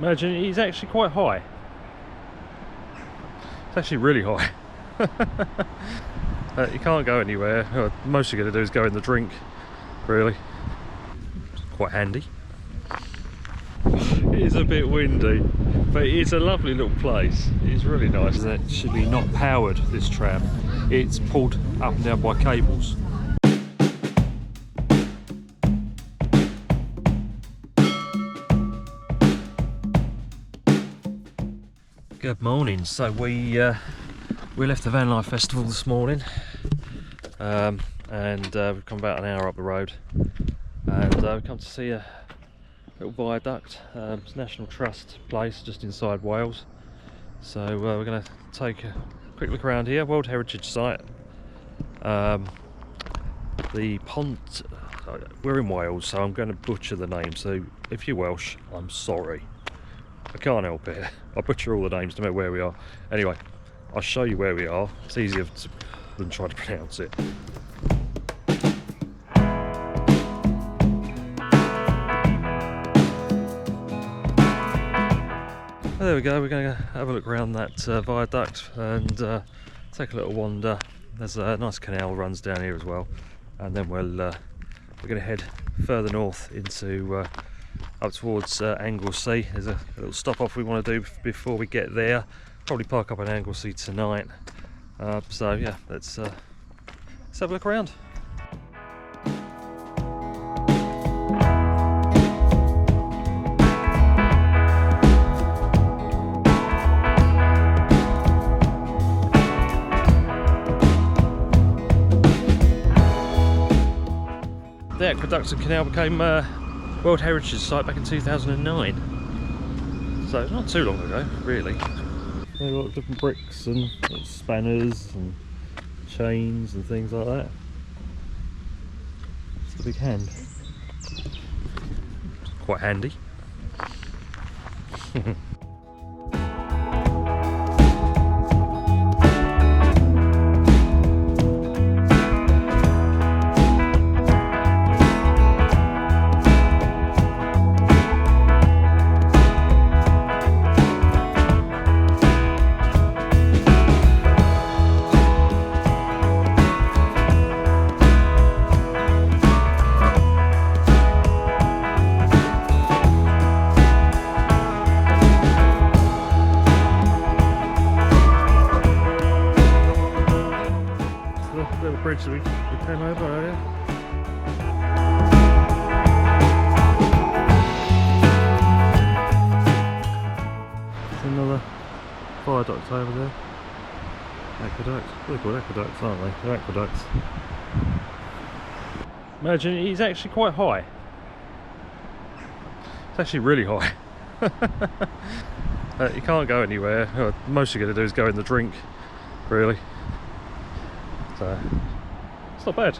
Imagine it's actually quite high. It's actually really high. You can't go anywhere. Most you're going to do is go in the drink, really. It's quite handy. It is a bit windy, but it's a lovely little place. It's really nice. It's actually not powered, this tram. It's pulled up and down by cables. Good morning. So we left the Van Life Festival this morning, and we've come about an hour up the road, and we've come to see a little viaduct. It's a National Trust place just inside Wales. So we're going to take a quick look around here. World Heritage site. We're in Wales, so I'm going to butcher the name. So if you're Welsh, I'm sorry. I can't help it. I butcher all the names no matter where we are. Anyway, I'll show you where we are. It's easier than trying to pronounce it. There we go. We're going to have a look around that viaduct and take a little wander. There's a nice canal runs down here as well, and then we're going to head further north into up towards Anglesey. There's a little stop off we want to do before we get there. Probably park up in Anglesey tonight. So yeah, let's have a look around. The aqueducts and canal became World Heritage site back in 2009, so not too long ago, really. There are a lot of different bricks and spanners and chains and things like that. Just a big hand. Quite handy. Bridge that we came over earlier. There's another viaduct over there. Aqueduct. They're called aqueducts, aren't they? They're aqueducts. Imagine it's actually quite high. It's actually really high. You can't go anywhere. Most you're going to do is go in the drink, really. So it's not bad.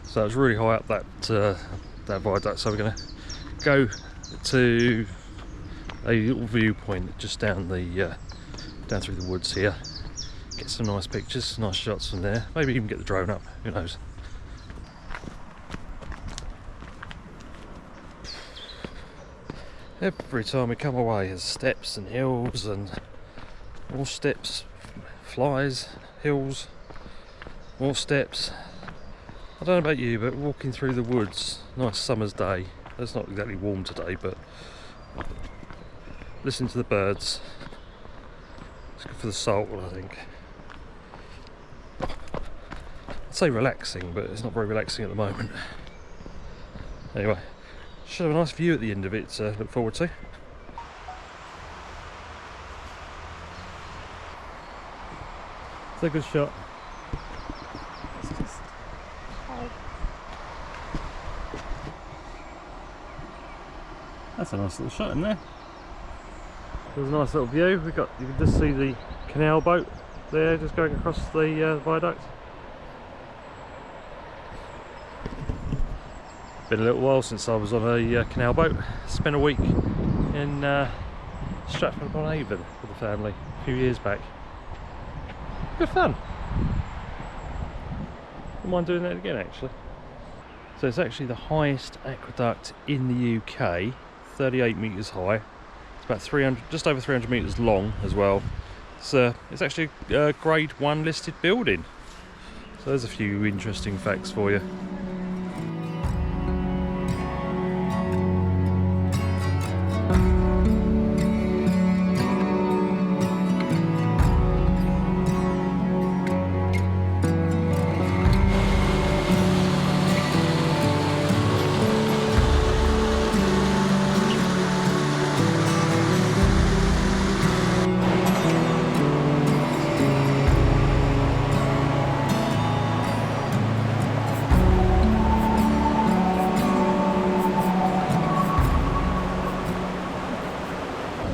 So it's really high up that viaduct, so we're going to go to a little viewpoint just down through the woods here. Get some nice pictures, nice shots from there. Maybe even get the drone up, who knows. Every time we come away there's steps and hills and more steps, flies, hills, more steps. I don't know about you, but walking through the woods, nice summer's day. It's not exactly warm today, but listen to the birds. It's good for the soul, I think. I'd say relaxing, but it's not very relaxing at the moment. Anyway, should have a nice view at the end of it to look forward to. It's a good shot. That's a nice little shot in there. There's a nice little view. You can just see the canal boat there, just going across the viaduct. Been a little while since I was on a canal boat. Spent a week in Stratford-upon-Avon with the family a few years back. Good fun. Wouldn't mind doing that again actually. So it's actually the highest aqueduct in the UK, 38 metres high. It's about 300, just over 300 metres long as well. It's actually a Grade 1 listed building. So there's a few interesting facts for you.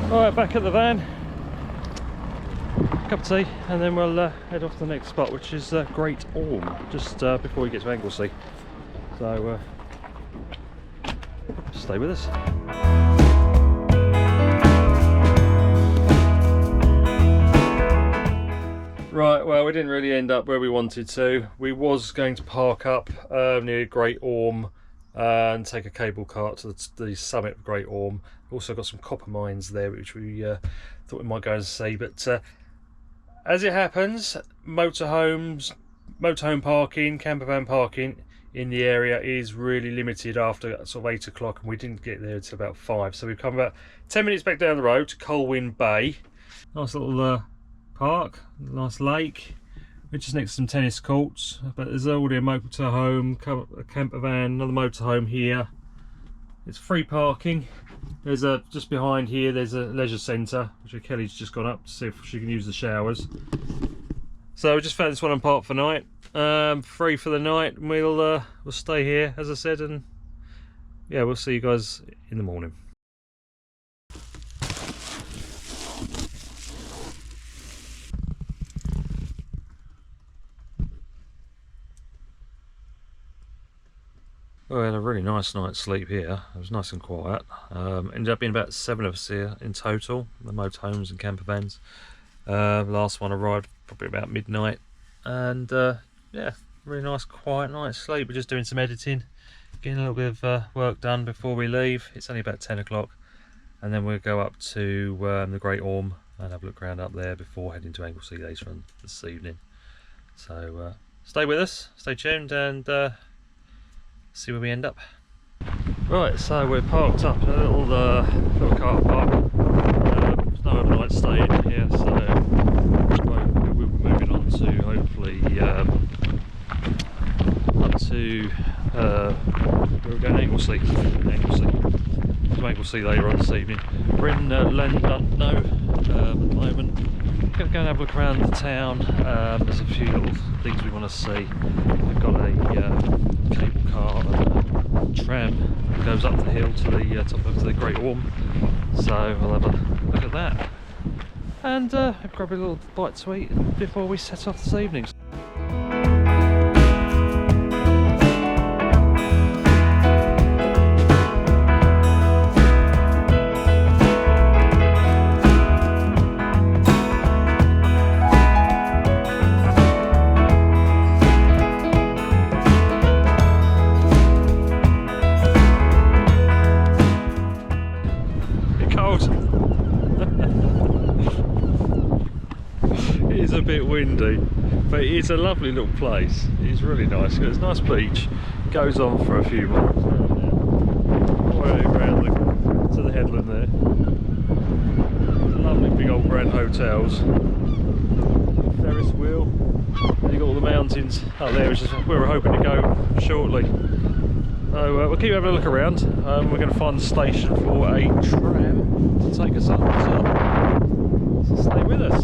Alright, back at the van, cup of tea, and then we'll head off to the next spot, which is Great Orme, just before we get to Anglesey. So stay with us. Right, well, we didn't really end up where we wanted to. We was going to park up near Great Orme and take a cable cart to the summit of Great Orme. Also got some copper mines there, which we thought we might go and see. But as it happens, motorhome parking, campervan parking in the area is really limited after sort of 8 o'clock, and we didn't get there until about 5. So we've come about 10 minutes back down the road to Colwyn Bay. Nice little park, nice lake, which is next to some tennis courts. But there's already a motorhome, a campervan, another motorhome here. It's free parking. There's just behind here there's a leisure centre, which Kelly's just gone up to see if she can use the showers. So we just found this one on park for night, free for the night, and we'll stay here as I said, and yeah, we'll see you guys in the morning. Well, we had a really nice night's sleep here. It was nice and quiet. Ended up being about 7 of us here in total, the motorhomes and campervans. Last one arrived probably about midnight, and yeah, really nice quiet night's sleep. We're just doing some editing, getting a little bit of work done before we leave. It's only about 10 o'clock, and then we'll go up to the Great Orme and have a look around up there before heading to Anglesey later on this evening. So stay with us, stay tuned, and see where we end up. Right, so we're parked up in a little car park. There's no overnight stay in here, so we'll be moving on to hopefully up to we're going to Anglesey. To Anglesey later on this evening. We're in Llandudno at the moment. We're going to go and have a look around the town. There's a few little things we want to see. We've got a cable car and a tram that goes up the hill to the top of the Great Orme. So we'll have a look at that. And grab a little bite to eat before we set off this evening. A bit windy, but it's a lovely little place. It's really nice. It's a nice beach, goes on for a few miles way around to the headland there. Lovely big old grand hotels, Ferris wheel, and you've got all the mountains up there, which is where we're hoping to go shortly. So we'll keep having a look around. We're going to find the station for a tram to take us up, so stay with us.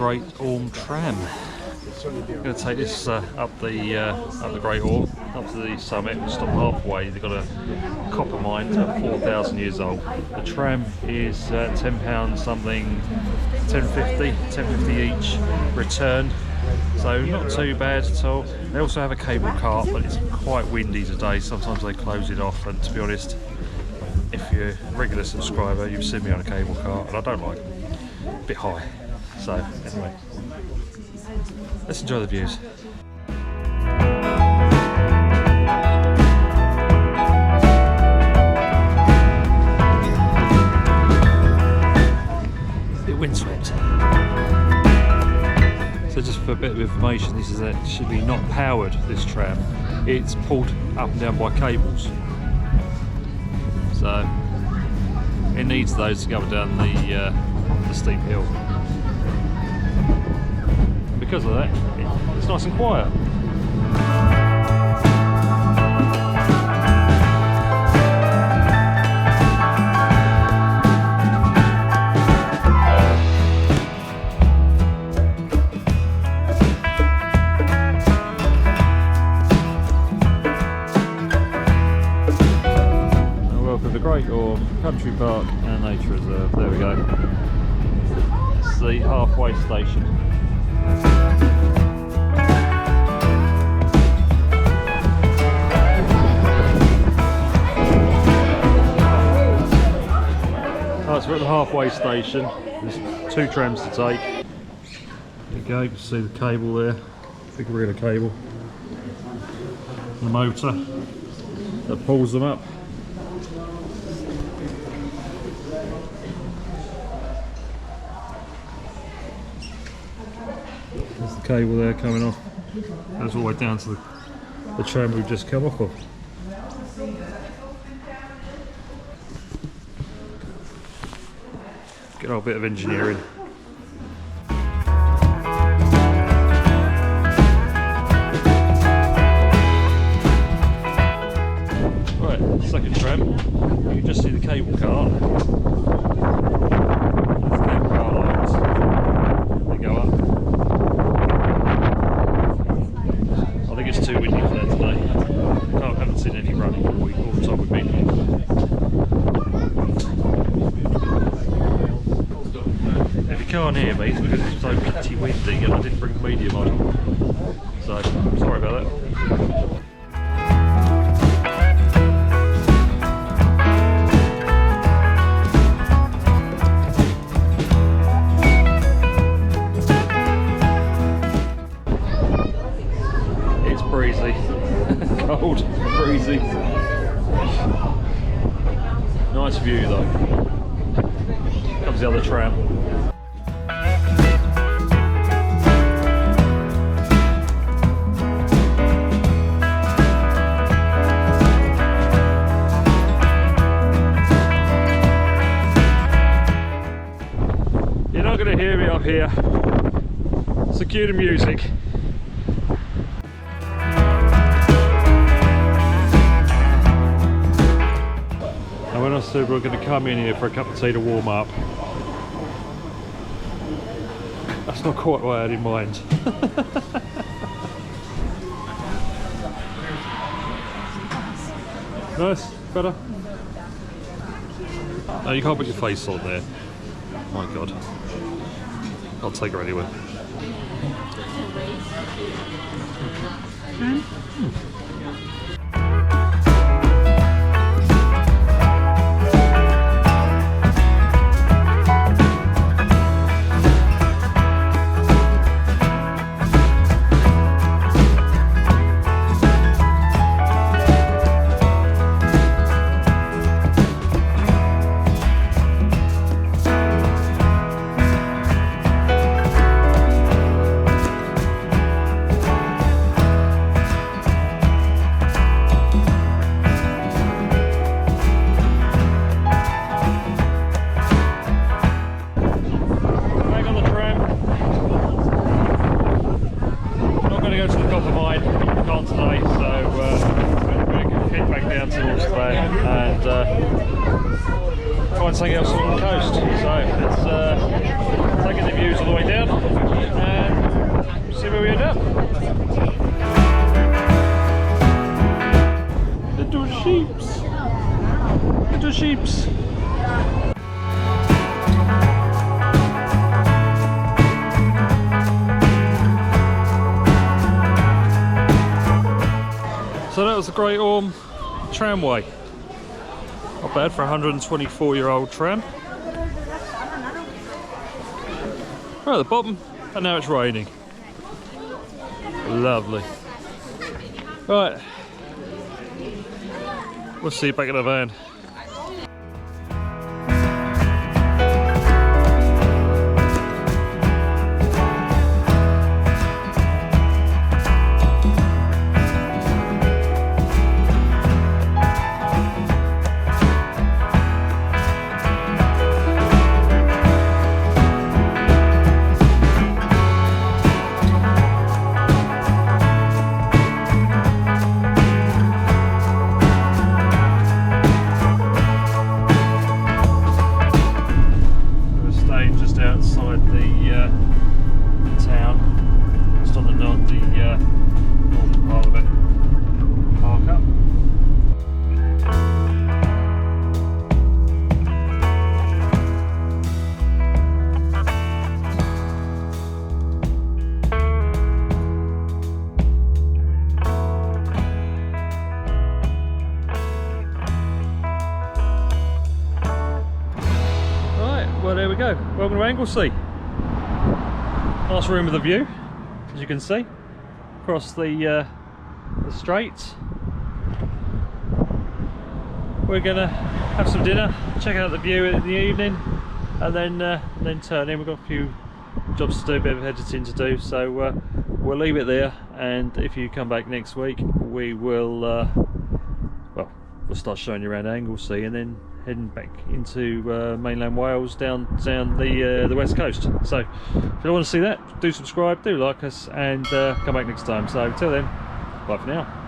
Great Orme tram. I'm going to take this up the Great Orme, up to the summit. We'll stop halfway. They've got a copper mine, it's about 4,000 years old. The tram is £10 something, 10.50 each return. So not too bad at all. They also have a cable cart, but it's quite windy today. Sometimes they close it off, and to be honest, if you're a regular subscriber, you've seen me on a cable cart, and I don't like them. A bit high. So anyway, let's enjoy the views. A bit windswept. So just for a bit of information, this is actually not powered, this tram. It's pulled up and down by cables. So it needs those to go down the steep hill. Because of that, it's nice and quiet. Great Orme Country Park and Nature Reserve. There we go. It's the halfway station. Right, so we're at the halfway station. There's 2 trams to take. There you go, you can see the cable there. Big reel of cable. The motor that pulls them up. There's the cable there coming off. Goes all the way down to the tram we've just come off of. Good old bit of engineering. Right, second tram. You can just see the cable car. That's the cable car lines. They go up. I think it's too windy for that today. I haven't seen any running all week, all the time we've been here. If you can't hear me, it's because it's so bitty windy and I didn't bring the medium on. So, sorry about that. Breezy, cold, breezy. Nice view though. Comes the other tram. You're not going to hear me up here. So cue the music. When I said we're going to come in here for a cup of tea to warm up, that's not quite what I had in mind. Nice, better. No, you can't put your face on there. My God, I'll take her anyway. find something else on the coast. So let's take in the views all the way down and see where we end up. Little sheeps. Little sheeps. So that was the Great Orme tramway. Not bad for a 124-year-old tram. Right at the bottom, and now it's raining. Lovely. Right. We'll see you back in the van. Well, there we go. Welcome to Anglesey. Nice room with a view, as you can see, across the straits. We're gonna have some dinner, check out the view in the evening, and then turn in. We've got a few jobs to do, a bit of editing to do, so we'll leave it there. And if you come back next week, we will well, we'll start showing you around Anglesey, and then heading back into mainland Wales down the west coast. So if you want to see that, do subscribe, do like us, and come back next time. So till then, bye for now.